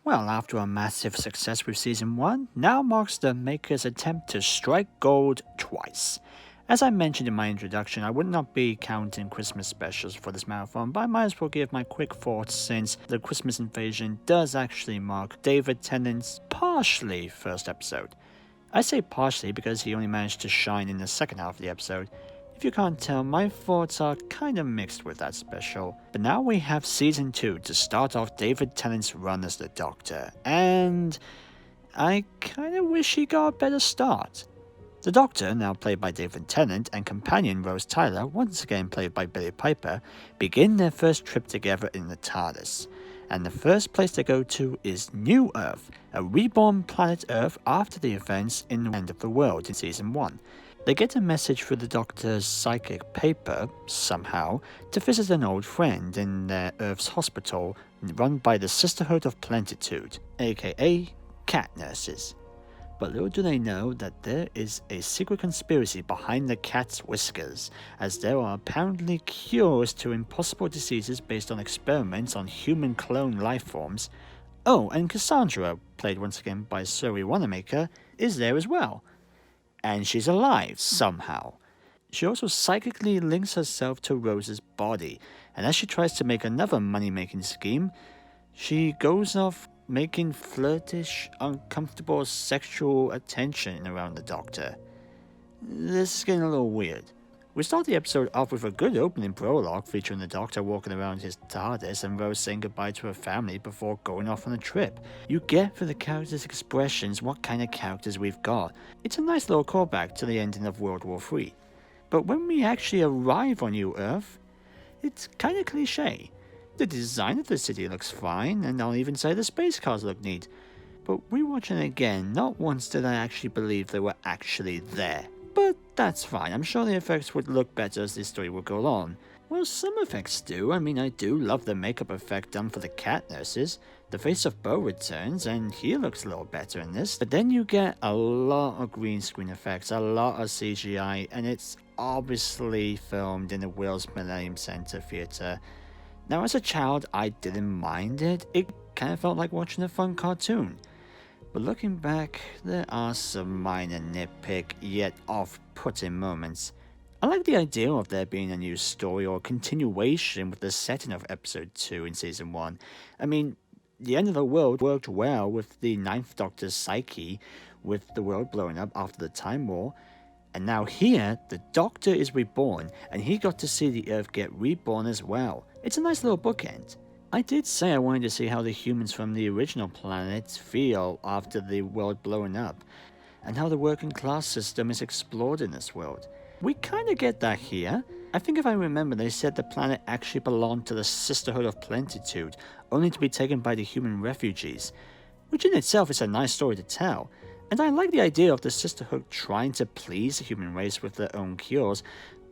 Well, after a massive success with Season 1, now marks the maker's attempt to strike gold twice. As I mentioned in my introduction, I would not be counting Christmas specials for this marathon, but I might as well give my quick thoughts since the Christmas invasion does actually mark David Tennant's partially first episode. I say partially because he only managed to shine in the second half of the episode. If you can't tell, my thoughts are kinda mixed with that special. But now we have Season 2 to start off David Tennant's run as the Doctor, and I kinda wish he got a better start. The Doctor, now played by David Tennant, and companion Rose Tyler, once again played by Billie Piper, begin their first trip together in the TARDIS. And the first place they go to is New Earth, a reborn planet Earth after the events in the End of the World in Season 1. They get a message through the Doctor's psychic paper, somehow, to visit an old friend in their Earth's hospital run by the Sisterhood of Plentitude, aka cat nurses. But little do they know that there is a secret conspiracy behind the cat's whiskers, as there are apparently cures to impossible diseases based on experiments on human clone life forms. Oh, and Cassandra, played once again by Zoe Wanamaker, is there as well. And she's alive, somehow. She also psychically links herself to Rose's body, and as she tries to make another money-making scheme, she goes off making flirtish, uncomfortable sexual attention around the Doctor. This is getting a little weird. We start the episode off with a good opening prologue featuring the Doctor walking around his TARDIS and Rose saying goodbye to her family before going off on a trip. You get for the characters' expressions what kind of characters we've got. It's a nice little callback to the ending of World War III. But when we actually arrive on New Earth, it's kinda cliche. The design of the city looks fine, and I'll even say the space cars look neat. But rewatching it again, not once did I actually believe they were actually there. But that's fine, I'm sure the effects would look better as the story will go on. Well, some effects do. I mean, I do love the makeup effect done for the cat nurses. The face of Bo returns, and he looks a little better in this. But then you get a lot of green screen effects, a lot of CGI, and it's obviously filmed in the Wills Millennium Center Theatre. Now, as a child, I didn't mind it. It kind of felt like watching a fun cartoon. But looking back, there are some minor nitpick, yet off-putting moments. I like the idea of there being a new story or continuation with the setting of Episode 2 in Season 1. I mean, the end of the world worked well with the Ninth Doctor's psyche, with the world blowing up after the Time War. And now here, the Doctor is reborn, and he got to see the Earth get reborn as well. It's a nice little bookend. I did say I wanted to see how the humans from the original planet feel after the world blowing up, and how the working class system is explored in this world. We kinda get that here. I think if I remember, they said the planet actually belonged to the Sisterhood of Plentitude, only to be taken by the human refugees, which in itself is a nice story to tell. And I like the idea of the Sisterhood trying to please the human race with their own cures,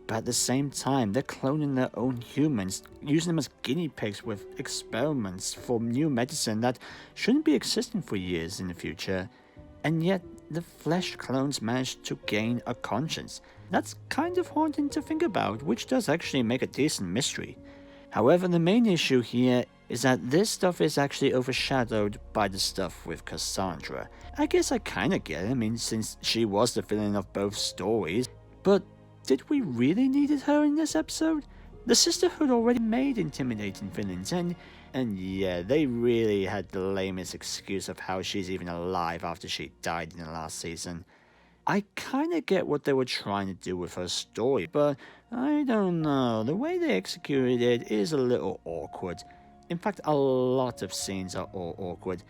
but at the same time, they're cloning their own humans, using them as guinea pigs with experiments for new medicine that shouldn't be existing for years in the future. And yet, the flesh clones managed to gain a conscience. That's kind of haunting to think about, which does actually make a decent mystery. However, the main issue here is that this stuff is actually overshadowed by the stuff with Cassandra. I guess I kinda get it, I mean, since she was the villain of both stories, but did we really needed her in this episode? The Sisterhood already made intimidating villains, and yeah, they really had the lamest excuse of how she's even alive after she died in the last season. I kinda get what they were trying to do with her story, but I don't know, the way they executed it is a little awkward. In fact, a lot of scenes are all awkward.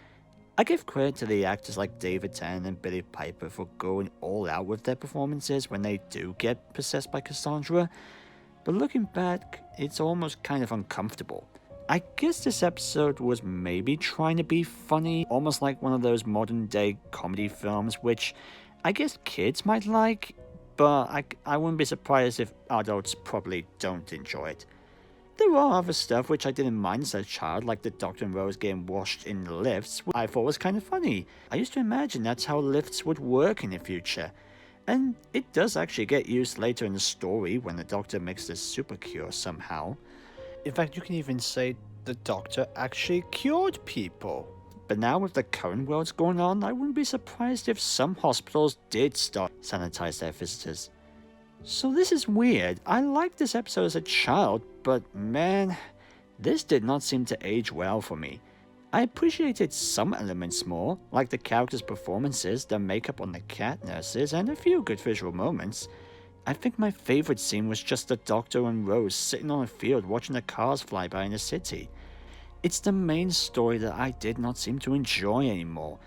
I give credit to the actors like David Tennant and Billie Piper for going all out with their performances when they do get possessed by Cassandra, but looking back, it's almost kind of uncomfortable. I guess this episode was maybe trying to be funny, almost like one of those modern day comedy films, which I guess kids might like, but I wouldn't be surprised if adults probably don't enjoy it. There are other stuff which I didn't mind as a child, like the Doctor and Rose getting washed in the lifts, which I thought was kind of funny. I used to imagine that's how lifts would work in the future. And it does actually get used later in the story when the Doctor makes this super cure somehow. In fact, you can even say the Doctor actually cured people. but now with the current world's going on, I wouldn't be surprised if some hospitals did start sanitize their visitors. So this is weird. I liked this episode as a child, but man, this did not seem to age well for me. I appreciated some elements more, like the characters' performances, the makeup on the cat nurses, and a few good visual moments. I think my favorite scene was just the Doctor and Rose sitting on a field watching the cars fly by in the city. It's the main story that I did not seem to enjoy anymore.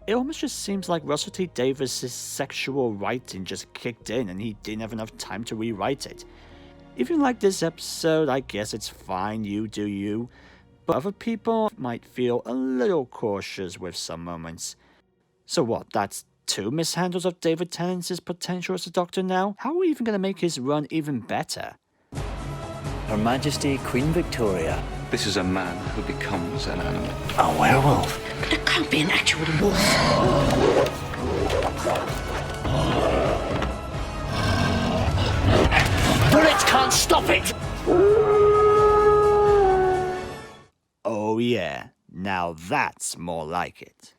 It almost just seems like Russell T Davies' sexual writing just kicked in and he didn't have enough time to rewrite it. If you like this episode, I guess it's fine, you do you. But other people might feel a little cautious with some moments. So what, that's 2 mishandles of David Tennant's potential as a Doctor now? How are we even going to make his run even better? Her Majesty Queen Victoria. This is a man who becomes an animal. A werewolf. But it can't be an actual wolf. Bullets can't stop it! Oh yeah, now that's more like it.